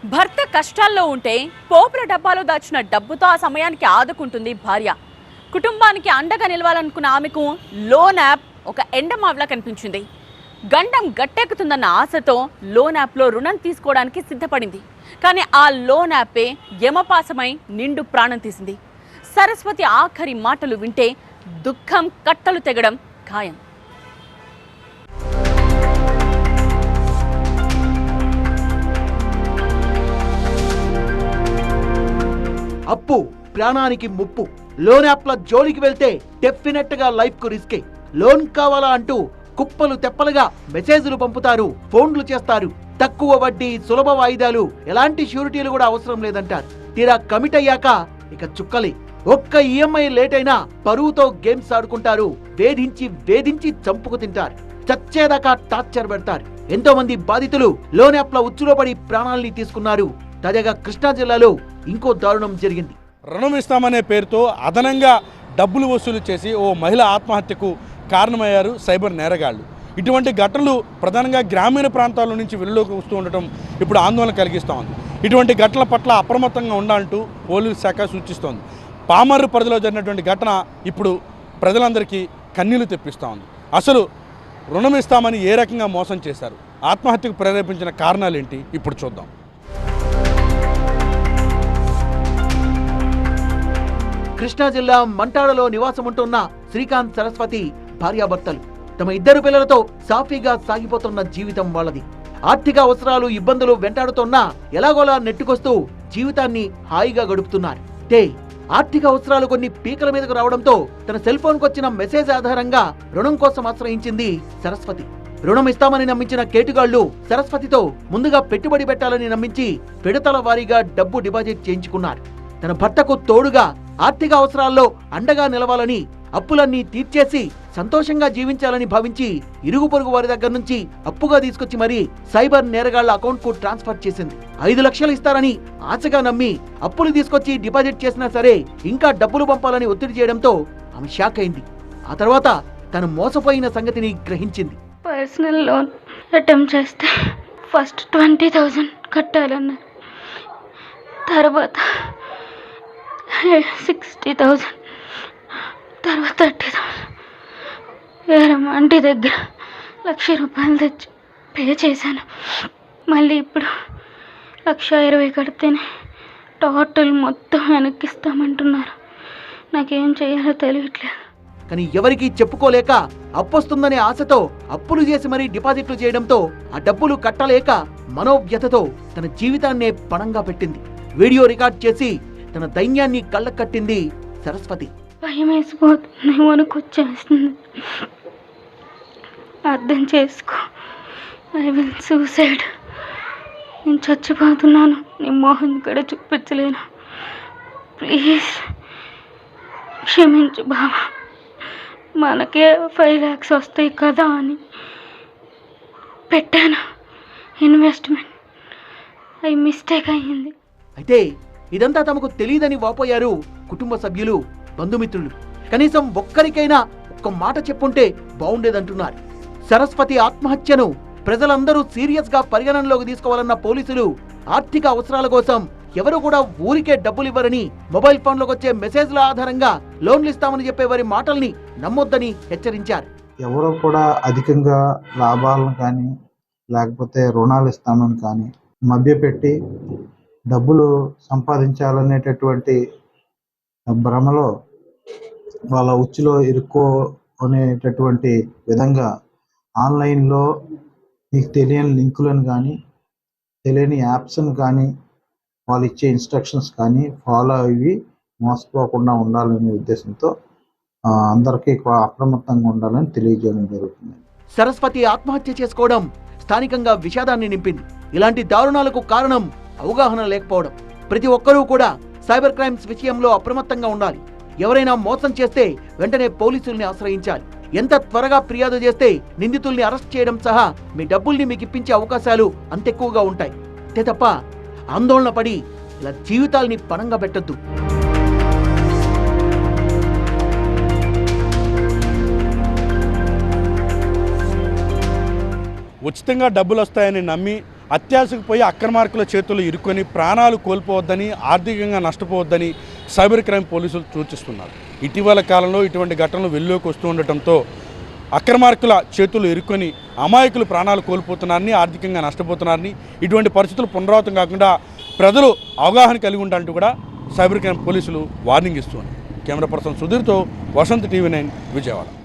భర్త కష్టాల్లో ఉంటే పోపుల డబ్బాలో దాచిన డబ్బుతో ఆ సమయానికి ఆదుకుంటుంది భార్య. కుటుంబానికి అండగా నిలవాలనుకున్న ఆమెకు లోన్ యాప్ ఒక ఎండమావిలా కనిపించింది. గండం గట్టెక్కుతుందన్న ఆశతో లోన్ యాప్లో రుణం తీసుకోవడానికి సిద్ధపడింది. కానీ ఆ లోన్ యాపే యమపాసమై నిండు ప్రాణం తీసింది. సరస్వతి ఆఖరి మాటలు వింటే దుఃఖం కట్టలు తెగడం ఖాయం. అప్పు ప్రాణానికి ముప్పు. లోన్ యాప్ల జోలికి వెళ్తే డెఫినెట్ గా లైఫ్ కు రిస్కే. లోన్ కావాలా అంటూ కుప్పలు తెప్పలుగా మెసేజ్లు పంపుతారు, ఫోన్లు చేస్తారు. తక్కువ వడ్డీ, సులభ వాయిదాలు, ఎలాంటి ష్యూరిటీలు కూడా అవసరం లేదంటారు. తీరా కమిట్ అయ్యాక ఇక చుక్కలే. ఒక్క ఈఎంఐ లేట్ అయినా పరువుతో గేమ్స్ ఆడుకుంటారు. వేధించి చంపుకు తింటారు. చచ్చేదాకా టార్చర్ పెడతారు. ఎంతో మంది బాధితులు లోన్ యాప్ల ఉచ్చులో పడి ప్రాణాల్ని తీసుకున్నారు. తాజాగా కృష్ణా జిల్లాలో ఇంకో దారుణం జరిగింది. రుణం ఇస్తామనే పేరుతో అదనంగా డబ్బులు వసూలు చేసి ఓ మహిళ ఆత్మహత్యకు కారణమయ్యారు సైబర్ నేరగాళ్లు. ఇటువంటి ఘటనలు ప్రధానంగా గ్రామీణ ప్రాంతాల నుంచి వెలుగులోకి వస్తూ ఉండటం ఇప్పుడు ఆందోళన కలిగిస్తూ ఉంది. ఇటువంటి ఘటనల పట్ల అప్రమత్తంగా ఉండాలంటూ పోలీసు శాఖ సూచిస్తోంది. పామర్రు పరిధిలో జరిగినటువంటి ఘటన ఇప్పుడు ప్రజలందరికీ కన్నీళ్లు తెప్పిస్తూ ఉంది. అసలు రుణం ఇస్తామని ఏ రకంగా మోసం చేశారు, ఆత్మహత్యకు ప్రేరేపించిన కారణాలు ఏంటి ఇప్పుడు చూద్దాం. కృష్ణా జిల్లా మంటాడలో నివాసముంటున్న శ్రీకాంత్, సరస్వతి భార్యాభర్తలు. తమ ఇద్దరు పిల్లలతో సాఫీగా సాగిపోతున్న జీవితం వాళ్ళది. ఆర్థిక అవసరాలు, ఇబ్బందులు వెంటాడుతున్నా ఎలాగోలా నెట్టుకొస్తూ జీవితాన్ని హాయిగా గడుపుతున్నారు. ఆర్థిక అవసరాలు కొన్ని పీకల మీదకు రావడంతో తన సెల్ ఫోన్ కొచ్చిన మెసేజ్ ఆధారంగా రుణం కోసం ఆశ్రయించింది సరస్వతి. రుణం ఇస్తామని నమ్మించిన కేటుగాళ్లు సరస్వతితో ముందుగా పెట్టుబడి పెట్టాలని నమ్మించి విడతల వారీగా డబ్బు డిపాజిట్ చేయించుకున్నారు. తన భర్తకు తోడుగా ఆర్థిక అవసరాల్లో అండగా నిలవాలని, అప్పులన్నీ తీర్చేసి సంతోషంగా జీవించాలని భావించి ఇరుగు పొరుగు వారి దగ్గర నుంచి అప్పుగా తీసుకొచ్చి మరీ సైబర్ నేరగాళ్ల అకౌంట్ కు ట్రాన్స్ఫర్ చేసింది. 5 లక్షలు ఇస్తారని ఆశగా నమ్మి అప్పులు తీసుకొచ్చి డిపాజిట్ చేసినా సరే ఇంకా డబ్బులు పంపాలని ఒత్తిడి చేయడంతో ఆమె షాక్ అయింది. ఆ తర్వాత తను మోసపోయిన సంగతిని గ్రహించింది. పర్సనల్ లోన్ అటెంప్ట్ చేస్తే ఫస్ట్ 20,000 కట్టాలన్నారు. తర్వాత 60,000, తర్వాత 30,000. ఆంటీ దగ్గర 1,00,000 రూపాయలు తెచ్చి పే చేశాను. మళ్ళీ ఇప్పుడు 1,20,000 కడితేనే టోటల్ మొత్తం వెనక్కిస్తామంటున్నారు. నాకేం చేయాలో తెలియట్లేదు. కానీ ఎవరికీ చెప్పుకోలేక అప్పొస్తుందనే ఆశతో అప్పులు చేసి మరీ డిపాజిట్లు చేయడంతో ఆ డబ్బులు కట్టలేక మనోవ్యతతో తన జీవితాన్నే పణంగా పెట్టింది. వీడియో రికార్డ్ చేసి తన దైన్యాన్ని కళ్ళకట్టింది సరస్వతి. భయం వేసిపోతుంది, వణుకొచ్చేస్తుంది. అర్థం చేసుకో, ఐ విల్ సూసైడ్. నేను చచ్చిపోతున్నాను, నీ మోహన్ కూడా చూపించలేను. ప్లీజ్ క్షమించు బాబా, మనకే 5 lakhs వస్తాయి కదా అని పెట్టాను ఇన్వెస్ట్మెంట్. అవి మిస్టేక్ అయ్యింది. అయితే ఇదంతా తమకు తెలియదని వాపోయారు కుటుంబ సభ్యులు, బంధుమిత్రులు. కనీసం ఒక్కరికైనా ఒక్క మాట చెప్పుంటే బాగుండేదంటున్నారు. సరస్వతి ఆత్మహత్యను ప్రజలందరూ సీరియస్ గా పరిగణనలోకి తీసుకోవాలన్న పోలీసులు ఆర్థిక అవసరాల కోసం ఎవరు కూడా ఊరికే డబ్బులు ఇవ్వరని, మొబైల్ ఫోన్లోకి వచ్చే మెసేజ్ల ఆధారంగా లోన్లు ఇస్తామని చెప్పే వారి మాటల్ని నమ్మొద్దని హెచ్చరించారు. ఎవరో కూడా అధికంగా లాభాలను కానీ లేకపోతే రుణాలు ఇస్తామని కానీ మభ్యపెట్టి డబ్బులు సంపాదించాలనేటటువంటి భ్రమలో వాళ్ళ ఉచ్చులో ఇరుక్కునేటటువంటి విధంగా ఆన్లైన్లో మీకు తెలియని లింకులను కానీ తెలియని యాప్స్ను కానీ వాళ్ళు ఇచ్చే ఇన్స్ట్రక్షన్స్ కానీ ఫాలో అయ్యి మోసపోకుండా ఉండాలనే ఉద్దేశంతో అందరికీ అప్రమత్తంగా ఉండాలని తెలియజేయడం జరుగుతుంది. సరస్వతి ఆత్మహత్య చేసుకోవడం స్థానికంగా విషాదాన్ని నింపింది. ఇలాంటి దారుణాలకు కారణం అవగాహన లేకపోవడం. ప్రతి ఒక్కరూ కూడా సైబర్ క్రైమ్స్ విషయంలో అప్రమత్తంగా ఉండాలి. ఎవరైనా మోసం చేస్తే వెంటనే పోలీసుల్ని ఆశ్రయించాలి. ఎంత త్వరగా ఫిర్యాదు చేస్తే నిందితుల్ని అరెస్ట్ చేయడం సహా మీ డబ్బుల్ని మీకు ఇప్పించే అవకాశాలు అంతెక్కువగా ఉంటాయి. అంతే తప్ప ఆందోళన పడి ఇలా జీవితాల్ని పణంగా పెట్టొద్దు. ఉచితంగా డబ్బులు వస్తాయని నమ్మి అత్యాశకు పోయి అక్రమార్కుల చేతుల్లో ఇరుక్కొని ప్రాణాలు కోల్పోవద్దని, ఆర్థికంగా నష్టపోవద్దని సైబర్ క్రైమ్ పోలీసులు సూచిస్తున్నారు. ఇటీవల కాలంలో ఇటువంటి ఘటనలు వెలుగులోకి వస్తూ ఉండటంతో అక్రమార్కుల చేతులు ఇరుక్కొని అమాయకులు ప్రాణాలు కోల్పోతున్నారని, ఆర్థికంగా నష్టపోతున్నారని, ఇటువంటి పరిస్థితులు పునరావృతం కాకుండా ప్రజలు అవగాహన కలిగి ఉండాలంటూ కూడా సైబర్ క్రైమ్ పోలీసులు వార్నింగ్ ఇస్తున్నారు. కెమెరా పర్సన్ సుధీర్తో వసంత్, TV9 విజయవాడ.